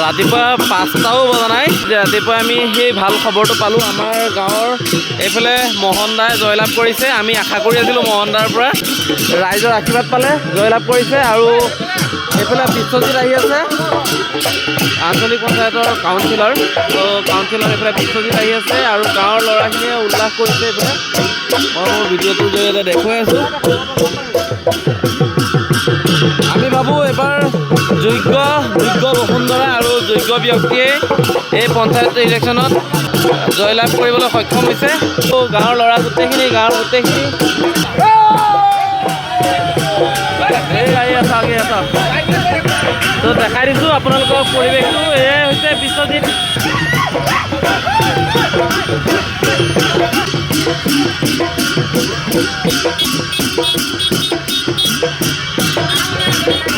ৰাতিপুৱা 5টাও বজা নাই, ৰাতিপুৱা আমি সেই ভাল খবৰটো পালোঁ। আমাৰ গাঁৱৰ এইফালে মোহন দাই জয়লাভ কৰিছে। আমি আশা কৰি আছিলোঁ মোহন দাৰ পৰা, ৰাইজৰ আশীৰ্বাদ পালে জয়লাভ কৰিছে। আৰু এইফালে বিশ্বজিৎ আহি আছে, আঞ্চলিক পঞ্চায়তৰ কাউন্সিলৰ। কাউন্সিলৰ এইফালে বিশ্বজিৎ আহি আছে আৰু গাঁৱৰ ল'ৰাখিনিয়ে উল্লাস কৰিছে। এইফালে মই মোৰ ভিডিঅ'টোৰ জৰিয়তে দেখুৱাই আছোঁ। আমি ভাবোঁ এবাৰ যোগ্য বসুন্ধৰা আৰু যোগ্য ব্যক্তিয়ে এই পঞ্চায়ত ইলেকশ্যনত জয়লাভ কৰিবলৈ সক্ষম হৈছে। গাঁৱৰ ল'ৰা গোটেইখিনি তো দেখাই দিছোঁ আপোনালোকক পৰিৱেশটো। এয়াই হৈছে বিশ্বজিৎ।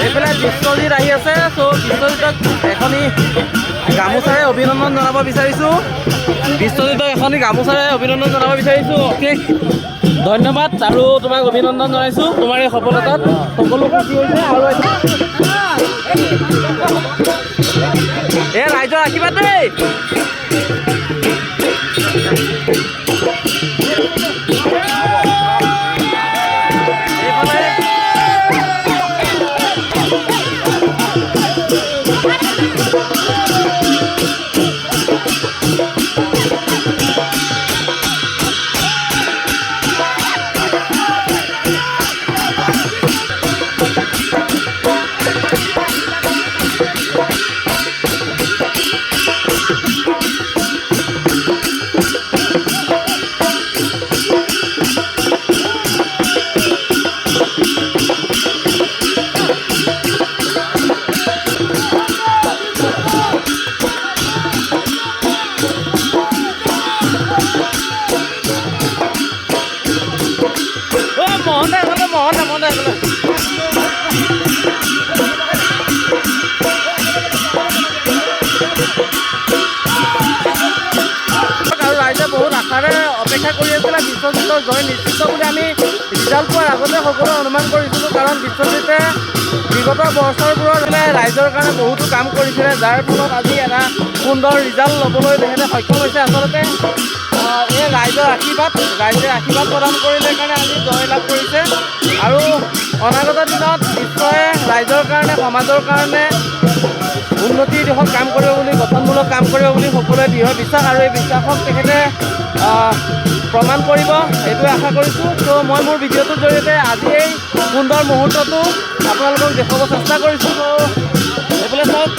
এইফালে বিশ্বজিৎ আহি আছে। বিশ্বজিৎক এখনি গামোচাৰে অভিনন্দন জনাব বিচাৰিছোঁ। অশেষ ধন্যবাদ আৰু তোমাক অভিনন্দন জনাইছোঁ তোমাৰ এই সফলতাত। সকলো খুশি হৈছে আৰু ৰাইজৰ আশীৰ্বাদ দেই। আৰু ৰাইজে বহুত আশাৰে অপেক্ষা কৰি আছিলে বিশ্বজিতৰ জয় নিশ্চিত বুলি। আমি ৰিজাল্ট পোৱাৰ আগতে সকলো অনুমান কৰিছিলোঁ, কাৰণ বিশ্বজিতে বিগত বছৰবোৰত ৰাইজৰ কাৰণে বহুতো কাম কৰিছিলে, যাৰ ফলত আজি এটা সুন্দৰ ৰিজাল্ট ল'বলৈ তেখেতে সক্ষম হৈছে। আচলতে এই ৰাইজে আশীৰ্বাদ প্ৰদান কৰিলে কাৰণে আজি জয় লাভ কৰিছে। আৰু অনাগত দিনত নিশ্চয় ৰাইজৰ কাৰণে, সমাজৰ কাৰণে উন্নতিৰ দিশত কাম কৰিব বুলি, গঠনমূলক কাম কৰিব বুলি সকলোৱে দৃঢ় বিশ্বাস, আৰু এই বিশ্বাসক তেখেতে প্ৰমাণ কৰিব এইটোৱে আশা কৰিছোঁ। তো মই মোৰ ভিডিঅ'টোৰ জৰিয়তে আজি এই সুন্দৰ মুহূৰ্তটো আপোনালোকক দেখুৱাব চেষ্টা কৰিছোঁ। তো এইফালে চাওক,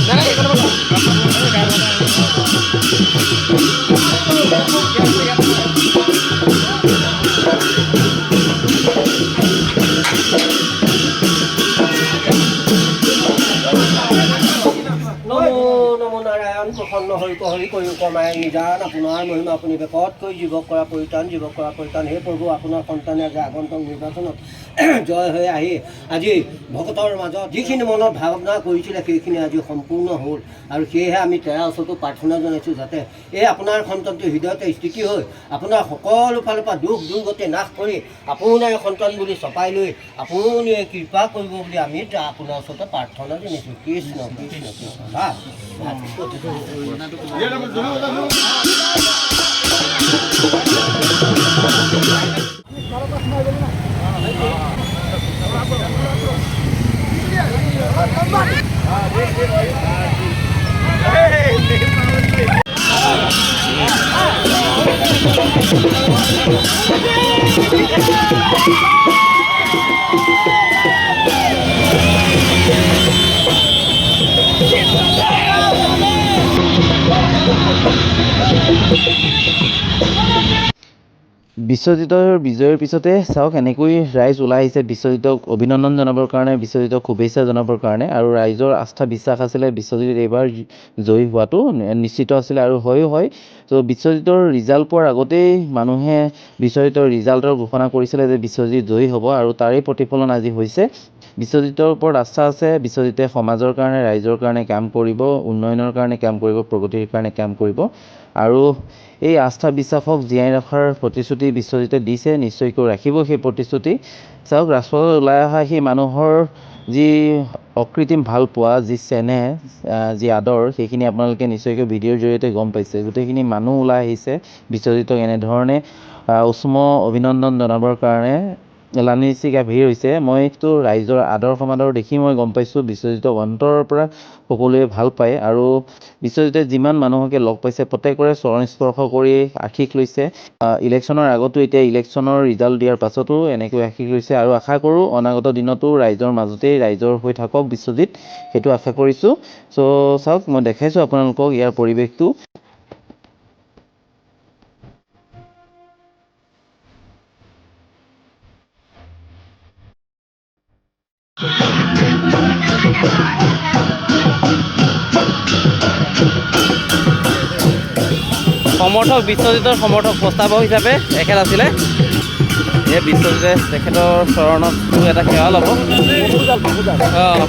Nah, প্ৰসন্ন হৈ হৰি কৰি কমাই নিজান আপোনাৰ মহিমা আপুনি বেপদকৈ জীৱক কৰা পৰিত্ৰাণ সেই প্ৰভু আপোনাৰ সন্তানে আজি আগন্তুক নিৰ্বাচনত জয় হৈ আহি আজি ভকতৰ মাজত যিখিনি মনত ভাৱনা কৰিছিলে সেইখিনি আজি সম্পূৰ্ণ হ'ল আৰু সেয়েহে আমি তেওঁৰ ওচৰতো প্ৰাৰ্থনা জনাইছোঁ যাতে এই আপোনাৰ সন্তানটো হৃদয়তে স্থিতি হৈ আপোনাৰ সকলো ফালৰ পৰা দুখ দুৰ্গতি নাশ কৰি আপোনাৰ সন্তান বুলি চপাই লৈ আপুনি কৃপা কৰিব বুলি আমি আপোনাৰ ওচৰতে প্ৰাৰ্থনা জনাইছোঁ। কৃষ্ণ কৃষ্ণ কৃষ্ণ বিশ্বজিতৰ বিজয়ৰ পিছতে চাওক এনেকৈ ৰাইজ ওলাই আহিছে বিশ্বজিতক অভিনন্দন জনাবৰ কাৰণে, বিশ্বজিতক শুভেচ্ছা জনাবৰ কাৰণে। আৰু ৰাইজৰ আস্থা বিশ্বাস আছিলে বিশ্বজিত এইবাৰ জয়ী হোৱাটো নিশ্চিত আছিলে আৰু হয়। ত' বিশ্বজিতৰ ৰিজাল্ট পোৱাৰ আগতেই মানুহে বিশ্বজিতৰ ৰিজাল্টৰ ঘোষণা কৰিছিলে যে বিশ্বজিত জয়ী হ'ব আৰু তাৰেই প্ৰতিফলন আজি হৈছে। বিশ্বজিতৰ ওপৰত আস্থা আছে, বিশ্বজিতে সমাজৰ কাৰণে ৰাইজৰ কাৰণে কাম কৰিব, উন্নয়নৰ কাৰণে কাম কৰিব, প্ৰগতিৰ কাৰণে কাম কৰিব আৰু এই আস্থা বিশ্বাসক জীয়াই ৰখাৰ প্ৰতিশ্ৰুতি বিশ্বজিতে দিছে, নিশ্চয়কৈ ৰাখিব সেই প্ৰতিশ্ৰুতি। চাওক ৰাজপথত ওলাই অহা সেই মানুহৰ যি অকৃত্ৰিম ভাল পোৱা, যি চেনেহ, যি আদৰ, সেইখিনি আপোনালোকে নিশ্চয়কৈ ভিডিঅ'ৰ জৰিয়তে গম পাইছে। গোটেইখিনি মানুহ ওলাই আহিছে বিশ্বজিতক এনেধৰণে উষ্ম অভিনন্দন জনাবৰ কাৰণে। লানি-নিচিগা ভিৰ হৈছে। মইতো ৰাইজৰ আদৰ সমাদৰ দেখি মই গম পাইছোঁ বিশ্বজিতক অন্তৰৰ পৰা সকলোৱে ভাল পায় আৰু বিশ্বজিতে যিমান মানুহকে লগ পাইছে প্ৰত্যেকৰে চৰণ স্পৰ্শ কৰি আশীষ লৈছে। ইলেকশ্যনৰ আগতো, এতিয়া ইলেকশ্যনৰ ৰিজাল্ট দিয়াৰ পাছতো এনেকৈ আশীষ লৈছে আৰু আশা কৰোঁ অনাগত দিনতো ৰাইজৰ মাজতেই ৰাইজৰ হৈ থাকক বিশ্বজিত, সেইটো আশা কৰিছোঁ। চ' চাওক মই দেখাইছোঁ আপোনালোকক ইয়াৰ পৰিৱেশটো। বিশ্বজিতৰ সমৰ্থক প্ৰস্তাৱক হিচাপে এখেত আছিলে। এই বিশ্বজিতে তেখেতৰ চৰণত এটা সেৱা ল'ব।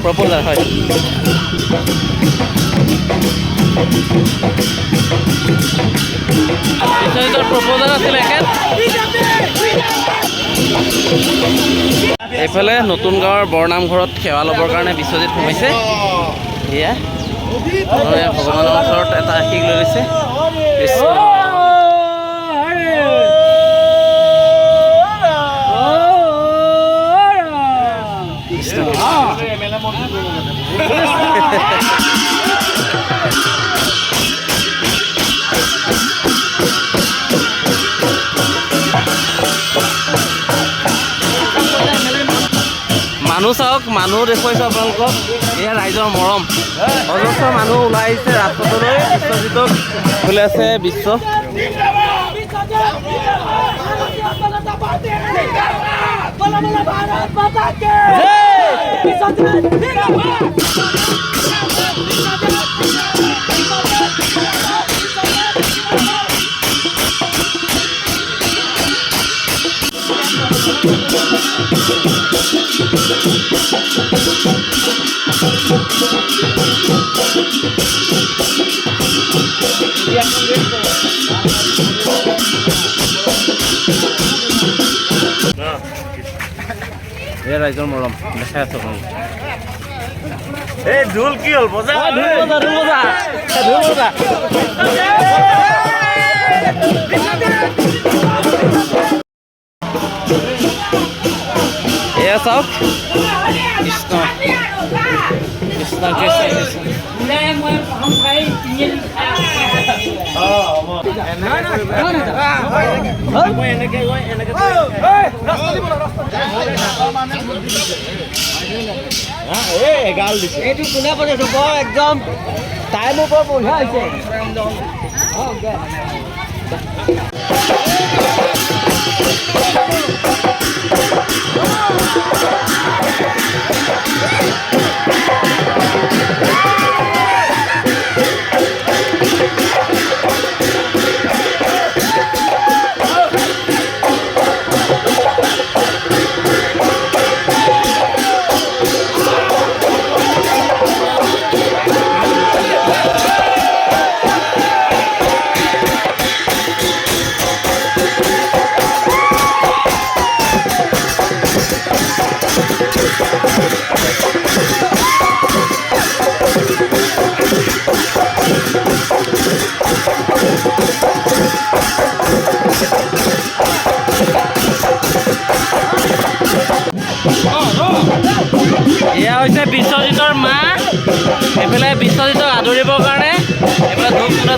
প্ৰপ'জাৰ হয়। বিশ্বজিতৰ প্ৰপ'জাৰ আছিলে এখেত। এইফালে নতুন গাঁৱৰ বৰনামঘৰত সেৱা ল'বৰ কাৰণে বিশ্বজিত সোমাইছে। এয়া ভগৱানৰ ওচৰত এটা আশীষ লৈ লৈছে। মানুহ চাওক, মানুহ দেখুৱাইছোঁ আপোনালোকক। এয়া ৰাইজৰ মৰম, অজস্ৰ মানুহ ওলাই আহিছে ৰাজপথলৈ বিশ্বজিতক বোলে আছে বিশ্ব। এয়া ৰাইজৰ মৰম দেখাই আছো আপোনালোক। এই ঢোল কি হ'ল? বজা এয়া চাওক, কৃষ্ণ কৃষ্ণ কৃষ্ণ কৃষ্ণ। এইটো কোনে বনাইছো বৰ একদম টাইমৰ পৰা বঢ়িয়া হৈছে।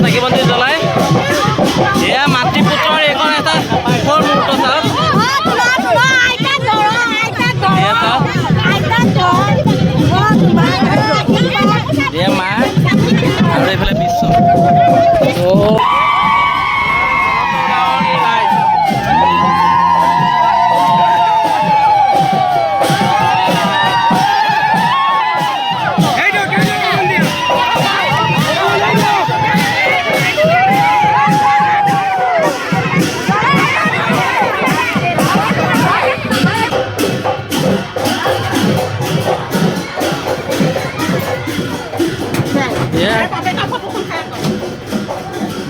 চাকি বন্তি জ্বলাই। এয়া মাতৃ পুত্ৰৰ এইখন এটা সুখৰ মুহূৰ্ত চাওক। এয়া চাওক, এয়া মা আৰু এইফালে বিশ্ব।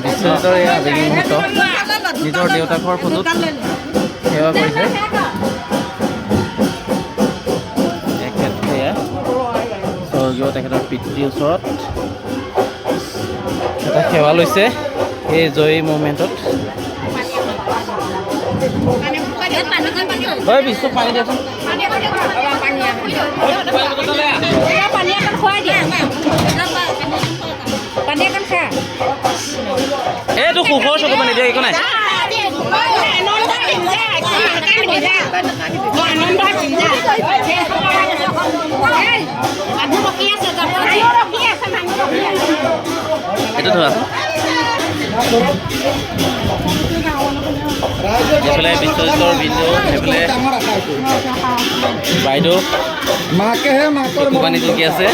বিশ্বজিতৰ এই আবেগিক মুহূৰ্ত নিজৰ দেউতাকৰ ফটোত সেৱা কৰিছে। এয়া স্বৰ্গীয় তেখেতৰ পিতৃৰ ওচৰত এটা সেৱা লৈছে এই জয়ী মুভমেণ্টত। হয় বিশ্ব পানী দিয়কচোন। এইটো সুখৰ চকু পানী দিয়া একো নাই। এইটো ধৰা এইফালে বিশ্বজিতৰ বিন্দু, সেইফালে বাইদেউ চকুপানী টুকি আছে।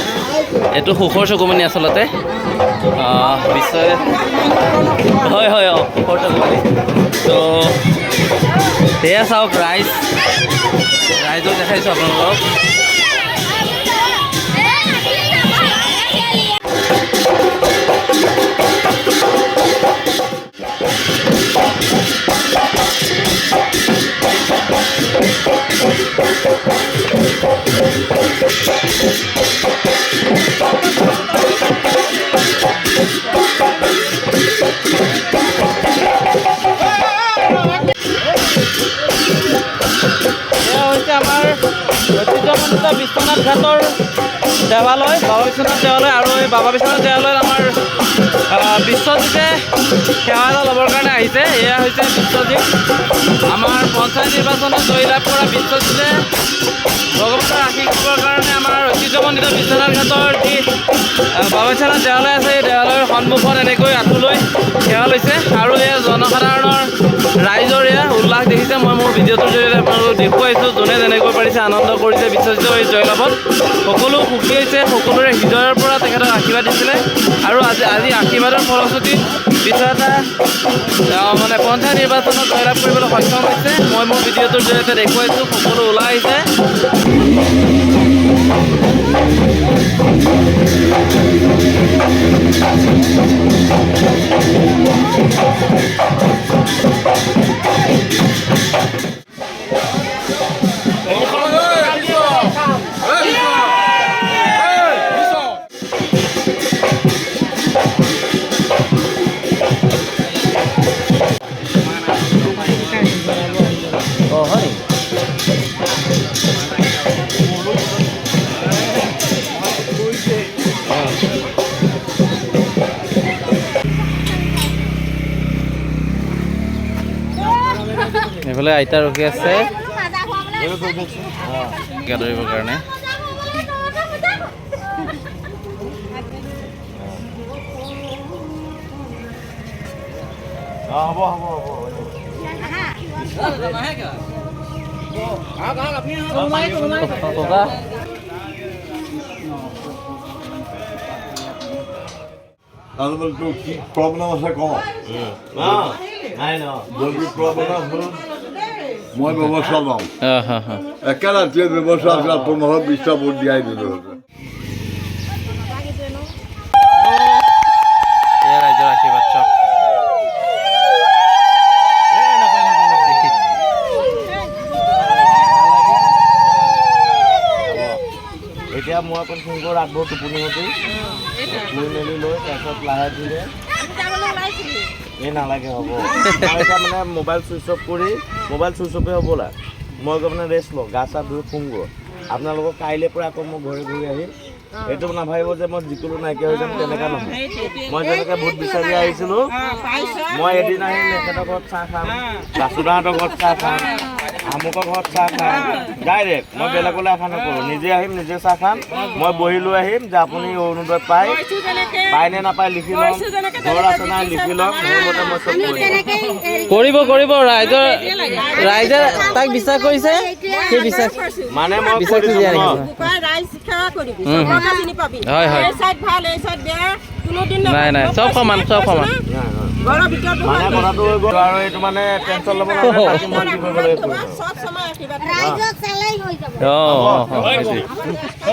এইটো সুখৰ চকুপানী আচলতে বিশ্বই হয় হয় সুখৰ চকুপানী। তো সেয়া চাওক ৰাইজক দেখাইছোঁ আপোনালোকক। আমাৰ ঐতিহ্যমণ্ডিত বিশ্বনাথ ঘাটৰ দেৱালয়, বাবা বিশ্বনাথ দেৱালয়। আৰু এই বাবা বিশ্বনাথ দেৱালয়ত আমাৰ বিশ্বজিতে সেৱা এটা ল'বৰ কাৰণে আহিছে। এয়া হৈছে বিশ্বজিত, আমাৰ পঞ্চায়ত নিৰ্বাচনত জয়লাভ কৰা বিশ্বজিতে ভগৱানৰ আশীৰ্বাদৰ কাৰণে আমাৰ ঐতিহ্যমণ্ডিত বিশ্বনাথ ঘাটৰ যি বাবা বিশ্বনাথ দেৱালয় আছে, এই দেৱালয়ৰ সন্মুখত এনেকৈ আঁঠু লৈ সেৱা লৈছে। আৰু এয়া জনসাধাৰণৰ ৰাইজৰ এয়া উল্লাস দেখিছে। মই মোৰ ভিডিঅ'টোৰ জৰিয়তে আপোনালোকক দেখুৱাইছোঁ। যোনে যেনেকৈ পাৰিছে আনন্দ কৰিছে বিশ্বজিতৰ এই জয়লাভত। সকলো সুখী হৈছে, সকলোৰে হৃদয়ৰ পৰা তেখেতক আশীৰ্বাদ দিছিলে। আৰু আজি আশীৰ্বাদৰ ফলশ্ৰুতিত বিশ্বজিতে মানে পঞ্চায়ত নিৰ্বাচনত জয়লাভ কৰিবলৈ সক্ষম হৈছে। মই মোৰ ভিডিঅ'টোৰ জৰিয়তে দেখুৱাইছোঁ, সকলো ওলাই আহিছে। হয় এইফালে আইতা ৰখি আছে ধৰিবৰ কাৰণে। হ'ব হ'ব হ'ব তোৰ কি প্ৰব্লেম আছে কওঁ? যদি প্ৰব্লেম হ'ল মই ব্যৱস্থা লওঁ। একে ৰাতিয়ে ব্যৱস্থা আছে, 15-20টা ভোট দিয়াই দিলোঁ। ৰাইজৰ আশীৰ্বাদ চাওক। এতিয়া মই অকণ ফোনকৈ ৰাখব টোপনি মতি লৈ মেলি লৈ তাৰপিছত লাহে ধীৰে এই নালাগে হ'ব। এতিয়া মানে মোবাইল চুইচ অফ কৰি মোবাইল চুইচ অফে হ'বলা। মই মানে ৰেষ্ট লওঁ, গা চা ধুই শুংগৈ। আপোনালোকক কাইলৈ পৰা আকৌ মই ঘূৰি ঘূৰি আহিম, এইটো নাভাবিব যে মই যিকোনো নাইকিয়া হৈ যাম, তেনেকুৱা নহয়। মই যেনেকৈ ভোট বিচাৰি আহিছিলোঁ, মই এদিন আহিম এখেতৰ ঘৰত চাহ খাম, বাসুদাহঁতৰ ঘৰত চাহ খাম, আমুকৰ ঘৰত চাহ খাম, ডাইৰেক্ট মই বেলেগলৈ আশা নকৰোঁ। নিজে আহিম, নিজে চাহ খাম, মই বহি লৈ আহিম যে আপুনি অৰুণোদয় পায় নে নাপায় লিখি ল'ম, ঘৰ আছে নাই লিখি ল'ম, মোৰ মতে মই চব কৰিম। কৰিব ৰাইজে তাক বিশ্বাস কৰিছে, সেই বিশ্বাস মানে মই বিশ্বাসটো কৰিছোঁ দিয়া ন। নাই চব সমান মানে কথাটো হৈ গ'ল আৰু এইটো মানে টেনশ্যন ল'ব নালাগে, বাকী মই কি কৰিব লাগে কৰিম। অঁ